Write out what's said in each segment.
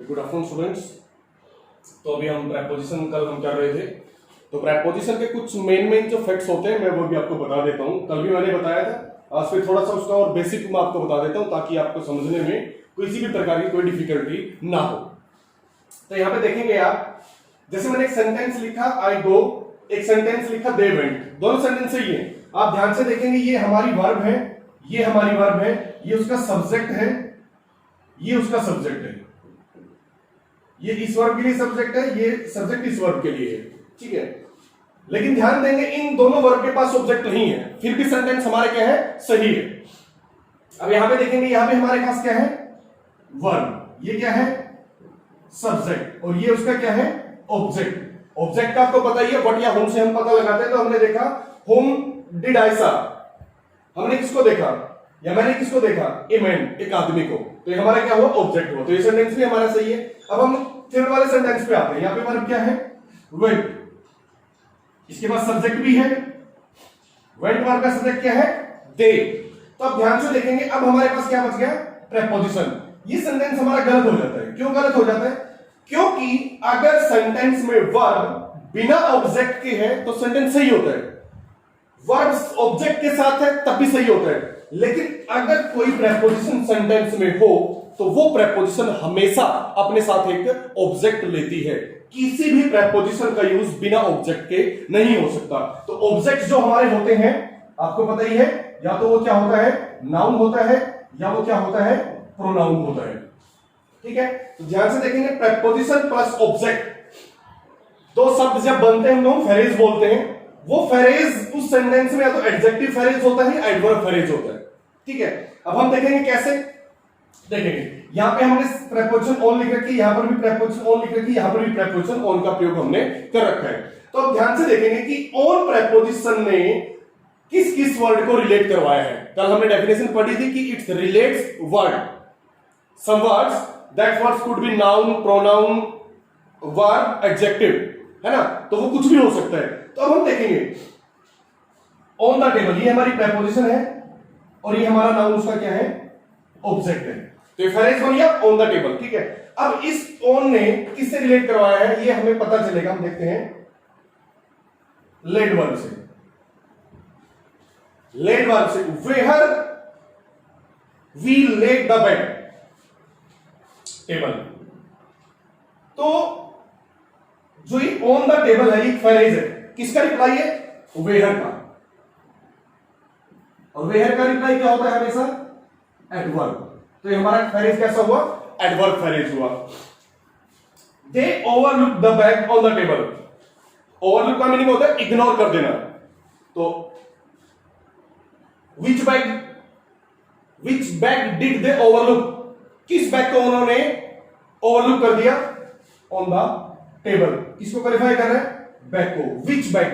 Good afternoon students. तो अभी हम प्रेपोजिशन कल हम कर रहे थे, तो प्रेपोजिशन के कुछ मेन जो फैक्ट्स होते हैं मैं वो भी आपको बता देता हूँ। कल भी मैंने बताया था, आज फिर थोड़ा सा उसका और बेसिक मैं आपको बता देता हूँ ताकि आपको समझने में किसी भी प्रकार की कोई डिफिकल्टी ना हो। तो यहाँ पे देखेंगे आप, जैसे मैंने एक सेंटेंस लिखा आई गो, एक सेंटेंस लिखा दे वेंट, दोनों सेंटेंस सही है। आप ध्यान से देखेंगे ये हमारी वर्ब है, ये हमारी वर्ब है, ये उसका सब्जेक्ट है, ये उसका सब्जेक्ट है, ये इस वर्ब के लिए सब्जेक्ट है, ये सब्जेक्ट इस वर्ब के लिए है, ठीक है। लेकिन ध्यान देंगे इन दोनों वर्ब के पास ऑब्जेक्ट नहीं है, फिर भी सेंटेंस हमारे क्या है, सही है। अब यहां पे देखेंगे, यहां पे हमारे पास क्या है, वर्ब, ये क्या है, सब्जेक्ट, और ये उसका क्या है, ऑब्जेक्ट। ऑब्जेक्ट का आपको पता ही है, व्हाट या होम से हम पता लगाते हैं। तो हमने देखा होम डिड आई सा, हमने किसको देखा या मैंने किसको देखा, ए मैन, एक आदमी को, तो ये हमारा क्या हुआ, ऑब्जेक्ट हुआ। तो ये सेंटेंस भी हमारा सही है। अब हम थर्ड वाले सेंटेंस पे आते हैं। यहां पे वर्ब क्या है, वेंट, इसके पास सब्जेक्ट भी है, वेंट वर्ब का सब्जेक्ट क्या है, दे। तो अब ध्यान से देखेंगे, अब हमारे पास क्या बच गया, प्रेपोजिशन। ये सेंटेंस हमारा गलत हो जाता है। क्यों गलत हो जाता है, क्योंकि अगर सेंटेंस में वर्ब बिना ऑब्जेक्ट के है तो सेंटेंस सही होता है, वर्ब ऑब्जेक्ट के साथ है तब भी सही होता है। लेकिन अगर कोई प्रेपोजिशन सेंटेंस में हो तो वो प्रेपोजिशन हमेशा अपने साथ एक ऑब्जेक्ट लेती है। किसी भी प्रेपोजिशन का यूज बिना ऑब्जेक्ट के नहीं हो सकता। तो ऑब्जेक्ट जो हमारे होते हैं आपको पता ही है, या तो वो क्या होता है, नाउन होता है, या वो क्या होता है, प्रोनाउन होता है, ठीक है। तो ध्यान से देखेंगे, प्रेपोजिशन प्लस ऑब्जेक्ट, दो शब्द जब बनते हैं हम फ्रेज बोलते हैं। वो फ्रेज उस सेंटेंस में या तो एडजेक्टिव फ्रेज होता है, एडवर्ब फ्रेज होता है, ठीक है। अब हम देखेंगे कैसे, देखेंगे यहां पे हमने प्रेपोजिशन ऑन लिख रखी, यहां पर भी प्रेपोजिशन ऑन लिख रखी, यहां पर भी प्रेपोजिशन ऑन का प्रयोग हमने कर रखा है। तो अब ध्यान से देखेंगे कि ऑन प्रेपोजिशन ने किस किस वर्ड को रिलेट करवाया है। कल हमने डेफिनेशन पढ़ी थी कि it's relates word, some words that words could be noun, pronoun, verb, adjective, है ना। तो वो कुछ भी हो सकता है। तो अब हम देखेंगे ऑन द टेबल, ये हमारी प्रेपोजिशन है और ये हमारा नाउन उसका क्या है, ऑब्जेक्ट है। तो ये फ्रेज बन गया ऑन द टेबल, ठीक है। अब इस ऑन ने किससे रिलेट करवाया है ये हमें पता चलेगा। हम देखते हैं लेड वर्ब से, लेड वर्ब से, where we laid the bed, table. तो जो ये ऑन द टेबल है, ये फ्रेज है, किसका रिप्लाई है, वेयर का। और वेयर का रिप्लाई क्या होता है हमेशा, एडवर्ब। तो ये हमारा फ्रेज कैसा हुआ, एडवर्ब फ्रेज हुआ। They overlook the bag on the table, overlook का मीनिंग होता है इग्नोर कर देना। तो which bag did they overlook, किस बैग को उन्होंने ओवरलुक कर दिया, ऑन द टेबल। किसको क्वालिफाई कर रहे हैं, बैग को। विच बैग,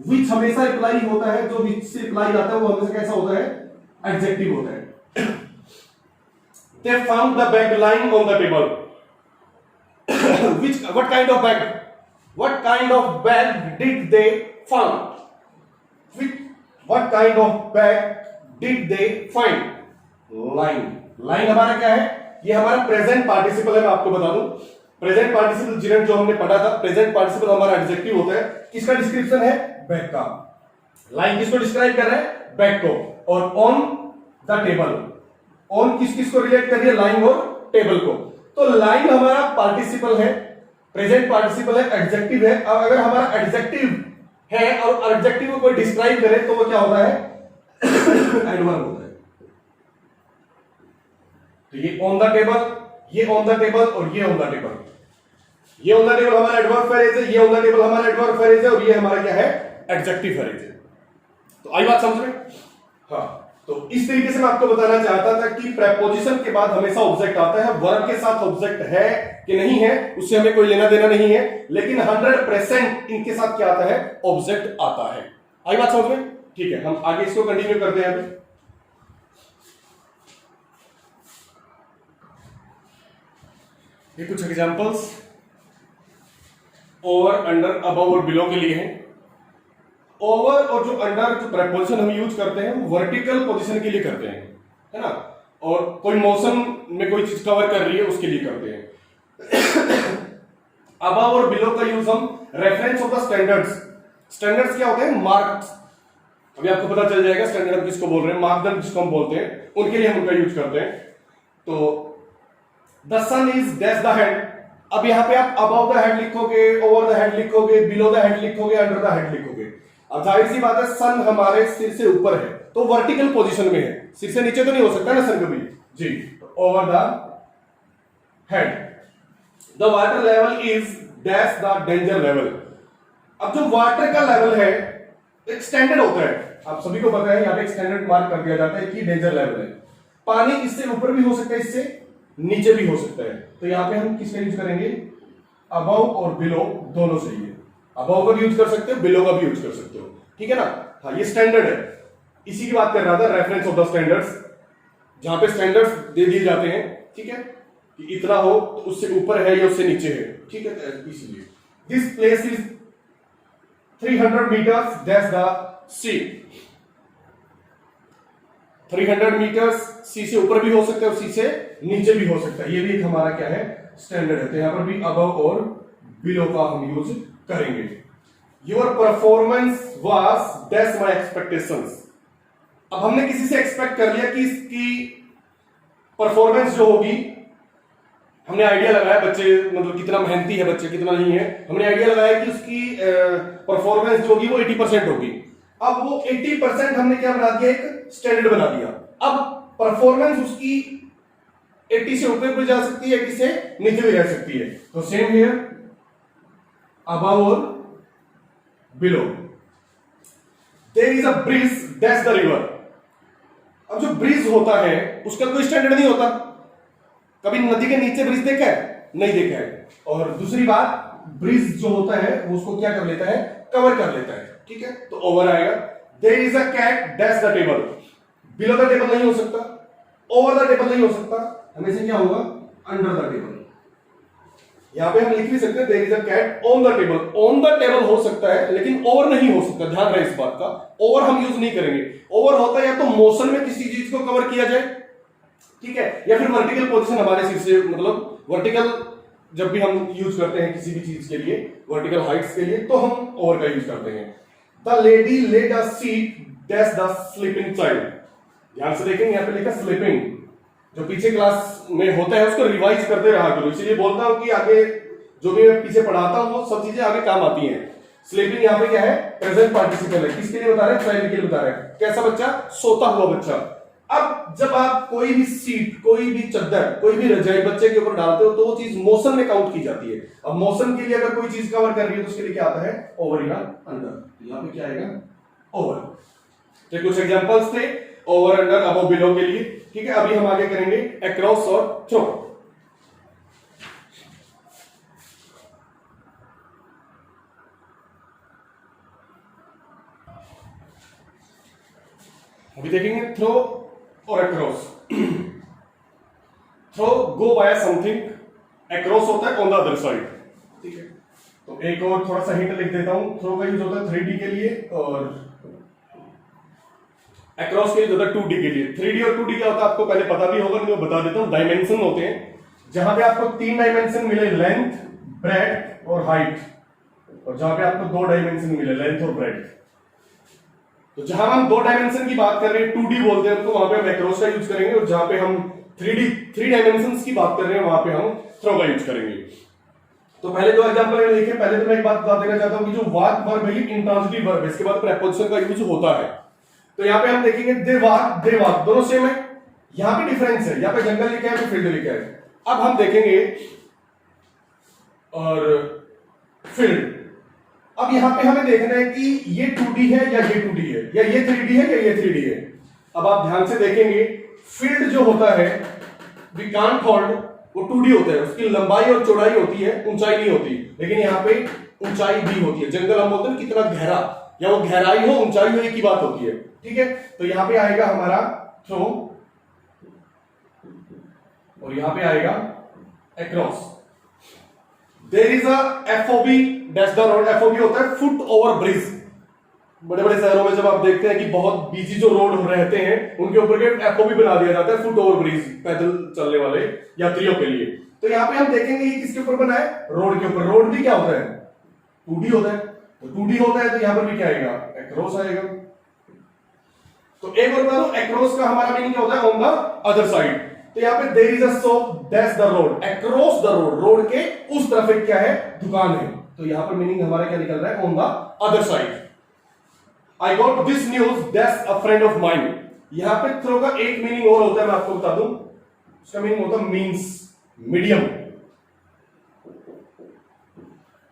विच हमेशा रिप्लाई होता है, जो विच से रिप्लाई आता है वो हमेशा कैसा होता है, एडजेक्टिव होता है। They found the bag lying on the table. What kind of bag? What kind of bag did they found? What kind of bag did they find? Lying. Lying हमारा क्या है, ये हमारा प्रेजेंट पार्टिसिपल है। मैं आपको बता दूं, प्रेजेंट पार्टिसिपल जिन्हें जो हमने पढ़ा था, प्रेजेंट पार्टिसिपल हमारा एडजेक्टिव होता है। किसका डिस्क्रिप्शन है, बैग का। लाइन किसको डिस्क्राइब कर रहा है, बैग को। और ऑन द टेबल, ऑन किस किस को रिलेट कर रही है, लाइन और टेबल को। तो लाइन हमारा पार्टिसिपल है, प्रेजेंट पार्टिसिपल है, एडजेक्टिव है। अब अगर हमारा एडजेक्टिव है और एडजेक्टिव को कोई डिस्क्राइब करे तो वो क्या होता है, एडवर्ब होता है। तो ये ऑन द टेबल, ये ऑन द टेबल और ये ऑन द टेबल, ये ऑन द टेबल हमारा एडवर्ब फ्रेज है, ये ऑन द टेबल हमारा एडवर्ब फ्रेज है, और ये हमारा क्या है, एडजेक्टिव फ्रेज है। तो आई बात समझ में, हाँ। तो इस तरीके से मैं आपको बताना चाहता था कि प्रेपोजिशन के बाद हमेशा ऑब्जेक्ट आता है। वर्ब के साथ ऑब्जेक्ट है कि नहीं है उससे हमें कोई लेना देना नहीं है, लेकिन 100% इनके साथ क्या आता है, ऑब्जेक्ट आता है। आई बात समझ में, ठीक है। हम आगे इसको कंटिन्यू करते हैं। अभी ये कुछ एग्जांपल्स ओवर, अंडर, अबव और बिलो के लिए हैं। ओवर और जो अंडर जो प्रेपोजिशन हम यूज करते हैं वो वर्टिकल पोजीशन के लिए करते हैं, है ना। और कोई मोशन में कोई चीज कवर कर रही है उसके लिए करते हैं। अबव और बिलो का यूज हम reference of the standards, standards क्या होते हैं, मार्क्स, अभी आपको पता चल जाएगा स्टैंडर्ड किसको बोल रहे हैं, मापदंड किसको हम बोलते हैं, उनके लिए हम उनका यूज करते हैं। तो the sun is dash the head, अब यहां पे आप अबव द हेड लिखोगे, ओवर द हेड लिखोगे, बिलो द हेड लिखोगे, अंडर द हेड लिखोगे। अब जाहिर सी बात है सन हमारे सिर से ऊपर है तो वर्टिकल पोजीशन में है, सिर से नीचे तो नहीं हो सकता ना सन कभी जी। Over the head the water level is dash the danger level. अब जो वाटर का लेवल है एक स्टैंडर्ड होता है, आप सभी को पता है, यहां पे एक स्टैंडर्ड मार्क कर दिया जाता है कि डेंजर लेवल है। पानी इससे ऊपर भी हो सकता है, इससे नीचे भी हो सकता है, तो यहां पे हम किसका यूज करेंगे, अबव और बिलो दोनों चाहिए। अबव का भी यूज कर सकते हो, बिलो का भी यूज कर सकते हो, ठीक है ना। हाँ ये स्टैंडर्ड है, इसी की बात कर रहा था, रेफरेंस ऑफ द स्टैंडर्ड्स, जहां पे स्टैंडर्ड्स दे दिए जाते हैं, ठीक है, कि इतना हो तो उससे ऊपर है या उससे नीचे है, ठीक है। इसलिए this place is 300 metres dash the sea, 300 metres sea से ऊपर भी हो सकता है और सी से नीचे भी हो सकता है, ये भी एक हमारा क्या है, स्टैंडर्ड है। तो यहां पर भी अबव और बिलो का हम यूज करेंगे। Your performance was dash my expectations, अब हमने किसी से एक्सपेक्ट कर लिया कि इसकी परफॉर्मेंस जो होगी, हमने आइडिया लगाया बच्चे मतलब कितना मेहनती है बच्चे कितना नहीं है, हमने आइडिया लगाया कि उसकी परफॉर्मेंस जो होगी वो 80% होगी। अब वो 80% हमने क्या बना दिया, एक स्टैंडर्ड बना दिया। अब परफॉर्मेंस उसकी 80 से ऊपर भी जा सकती है, 80 से नीचे भी रह सकती है। तो सेम हियर अबव और below. There is a bridge dash the river, अब जो ब्रिज होता है उसका कोई स्टैंडर्ड नहीं होता, कभी नदी के नीचे ब्रिज देखा है, नहीं देखा है। और दूसरी बात, ब्रिज जो होता है वो उसको क्या कर लेता है, कवर कर लेता है, ठीक है। तो ओवर आएगा। There is a cat dash the table, below the table नहीं हो सकता, ओवर द टेबल नहीं हो सकता, हमेशा क्या होगा, अंडर द टेबल। यहां पे हम लिख भी सकते हैं there is a cat on the table, on the table हो सकता है लेकिन ओवर नहीं हो सकता, ध्यान रहे इस बात का, ओवर हम यूज नहीं करेंगे। ओवर होता है या तो मोशन में किसी चीज को कवर किया जाए, ठीक है, या फिर वर्टिकल पोजीशन हमारे सिर से, मतलब वर्टिकल जब भी हम यूज करते हैं किसी भी चीज के लिए, वर्टिकल हाइट्स के लिए, तो हम ओवर का यूज करते हैं। The lady laid a sheet dash the sleeping child, ध्यान से देखेंगे यहां पे लिखा स्लीपिंग, जो पीछे क्लास में होता है उसको रिवाइज करते रहा करो, इसलिए बोलता हूं कि आगे जो भी मैं पीछे पढ़ाता हूं वो सब चीजें आगे काम आती हैं। स्लीपिंग यहां पे क्या है, प्रेजेंट पार्टिसिपल है, किसके लिए बता रहे हैं, चाइल्ड के लिए बता रहे हैं। कैसा बच्चा, सोता हुआ बच्चा। अब जब आप कोई भी सीट, कोई भी चद्दर, कोई भी रजाई बच्चे के ऊपर डालते हो तो वो चीज मोशन में काउंट की जाती है। अब मोशन के लिए अगर कोई चीज कवर कर रही है तो उसके लिए क्या आता है, ओवर या अंडर। यहां पे क्या आएगा, ओवर। तो कुछ एग्जांपल्स थे ओवर, अंडर, अबव, बिलो के लिए, ठीक है। अभी हम आगे करेंगे अक्रॉस और थ्रो। अभी देखेंगे थ्रो और अक्रॉस। थ्रो गो बाय समथिंग, अक्रॉस होता है ऑन द अदर साइड, ठीक है। तो एक और थोड़ा सा हिंट लिख देता हूं, थ्रो का यूज होता है 3D के लिए और अक्रॉस के लिए होता है 2D के लिए। 3D और 2D क्या होता है आपको पहले पता भी होगा, मैं बता देता हूं। डायमेंशन होते हैं जहां पे आपको 3 डायमेंशन मिले, लेंथ, ब्रेड्थ और हाइट, और जहां पे आपको 2 डायमेंशन मिले, लेंथ और ब्रेड्थ। तो जहां हम 2 डायमेंशन की बात कर रहे हैं, 2D बोलते हैं तो वहां पे हम अक्रॉस का यूज करेंगे, और जहां पे हम 3 डायमेंशंस की बात कर रहे हैं वहां पे हम थ्रो का यूज करेंगे। तो पहले 2 एग्जांपल मैंने लिखे। पहले तो मैं एक बात बता देना चाहता हूं कि जो वाक वर्ब है ये इंट्रांजिटिव वर्ब है, इसके बाद प्रेपोजिशन का यूज होता है। तो यहां पे हम देखेंगे दे वाक दोनों सेम है, यहां पे डिफरेंस है, यहां पे जंगल लिखा है, फील्ड लिखा है। अब हम देखेंगे और फील्ड, अब यहां पे हमें देखना है कि ये 2D है या ये 2D है, या ये 3D है या ये 3D है। अब आप ध्यान से देखेंगे फील्ड जो होता है, वी कांट होल्ड, वो 2D होता है, उसकी लंबाई और चौड़ाई होती है, ऊंचाई नहीं होती। लेकिन यहाँ पे ऊंचाई भी होती है। जंगल हम बोलते हैं कितना गहरा, या वो गहराई हो ऊंचाई हो एक ही बात होती है, ठीक है। तो यहाँ पे आएगा हमारा थ्रो और यहाँ पे आएगा across. There is a FOB dash the road, FOB होता है फुट ओवर ब्रिज। बड़े बड़े शहरों में जब आप देखते हैं कि बहुत बिजी जो रोड रहते हैं उनके ऊपर के FOB बना दिया जाता है, फुट ओवर ब्रिज, पैदल चलने वाले यात्रियों के लिए। तो यहाँ पे हम देखेंगे ये किसके ऊपर बना है, रोड के ऊपर। रोड भी क्या होता है, 2D होता है। तो 2D होता है तो यहाँ पर भी क्या आएगा, एक्रॉस आएगा। तो एक और बता दो, एक्रॉस का हमारा मीनिंग क्या होता है, ऑन द अदर साइड। तो यहाँ पे there is a shop that's the road, across the road, road के उस तरफ एक क्या है, दुकान है। तो यहाँ पर मीनिंग हमारा क्या निकल रहा है, on the other side. I got this news that's a friend of mine. यहां पे थ्रो का एक मीनिंग और होता है, मैं आपको बता दूं, उसका मीनिंग होता है मींस, मीडियम।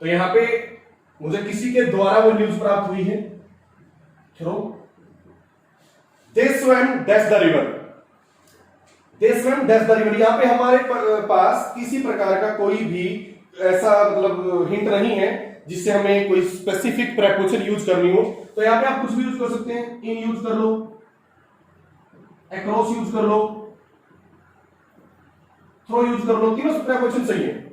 तो यहां पे मुझे किसी के द्वारा वो न्यूज प्राप्त हुई है, through. They swam that's the river, they swam that's the river. यहां पे हमारे पास किसी प्रकार का कोई भी ऐसा मतलब हिंट नहीं है जिससे हमें कोई स्पेसिफिक प्रेपोजिशन यूज करनी हो। तो यहां पे आप कुछ भी यूज कर सकते हैं, इन यूज कर लो, अक्रॉस यूज कर लो, थ्रो यूज कर लो, तीनों प्रेपोजिशन सही है।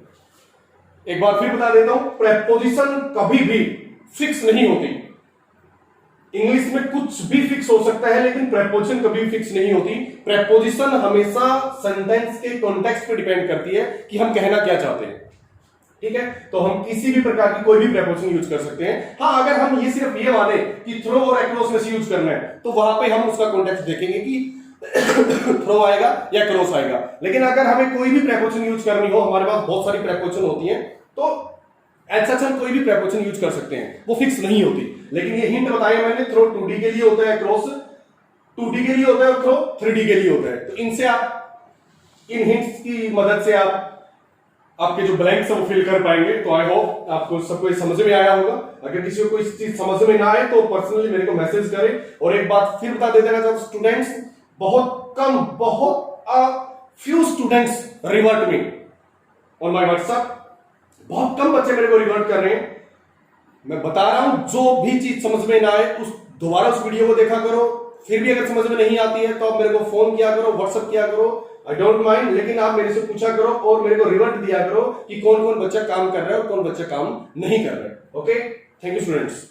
एक बार फिर बता देता हूं, प्रेपोजिशन कभी भी फिक्स नहीं होती। इंग्लिश में कुछ भी फिक्स हो सकता है लेकिन प्रेपोजिशन कभी फिक्स नहीं होती। प्रेपोजिशन हमेशा सेंटेंस के कॉन्टेक्स्ट पे डिपेंड करती है कि हम कहना क्या चाहते हैं, ठीक है। तो हम किसी भी प्रकार की कोई भी प्रेपोजिशन यूज कर सकते हैं। हाँ, अगर हम ये सिर्फ ये माने कि थ्रो और अक्रॉस में से यूज करना है तो वहां पे हम उसका कॉन्टेक्स्ट देखेंगे कि थ्रो आएगा या क्रॉस आएगा। लेकिन अगर हमें कोई भी प्रेपोजिशन यूज करनी हो, हमारे पास बहुत सारी प्रेपोजिशन होती हैं, तो ऐसा हम कोई भी प्रेपोजिशन यूज कर सकते हैं, वो फिक्स नहीं होती। लेकिन ये हिंट बताया मैंने, थ्रो 2D के लिए होता है, क्रॉस 2D के लिए होता है और थ्रो 3D के लिए होता है। तो इनसे आप, इन हिंट्स की मदद से आप आपके जो ब्लैंक्स है वो फिल कर पाएंगे। तो आई होप आपको सबको समझ में आया होगा। अगर किसी को कोई चीज समझ में ना आए तो पर्सनली मेरे को मैसेज करें। और एक बात फिर बता देते हैं, स्टूडेंट्स बहुत कम, बहुत few students revert me on my WhatsApp. बहुत कम बच्चे मेरे को रिवर्ट कर रहे हैं। मैं बता रहा हूं, जो भी चीज समझ में ना आए उस दोबारा उस वीडियो को देखा करो। फिर भी अगर समझ में नहीं आती है तो आप मेरे को फोन किया करो, व्हाट्सएप किया करो, आई डोंट माइंड। लेकिन आप मेरे से पूछा करो और मेरे को रिवर्ट दिया करो कि कौन कौन बच्चा काम कर रहा है और कौन बच्चा काम नहीं कर रहा है। Okay, thank you students.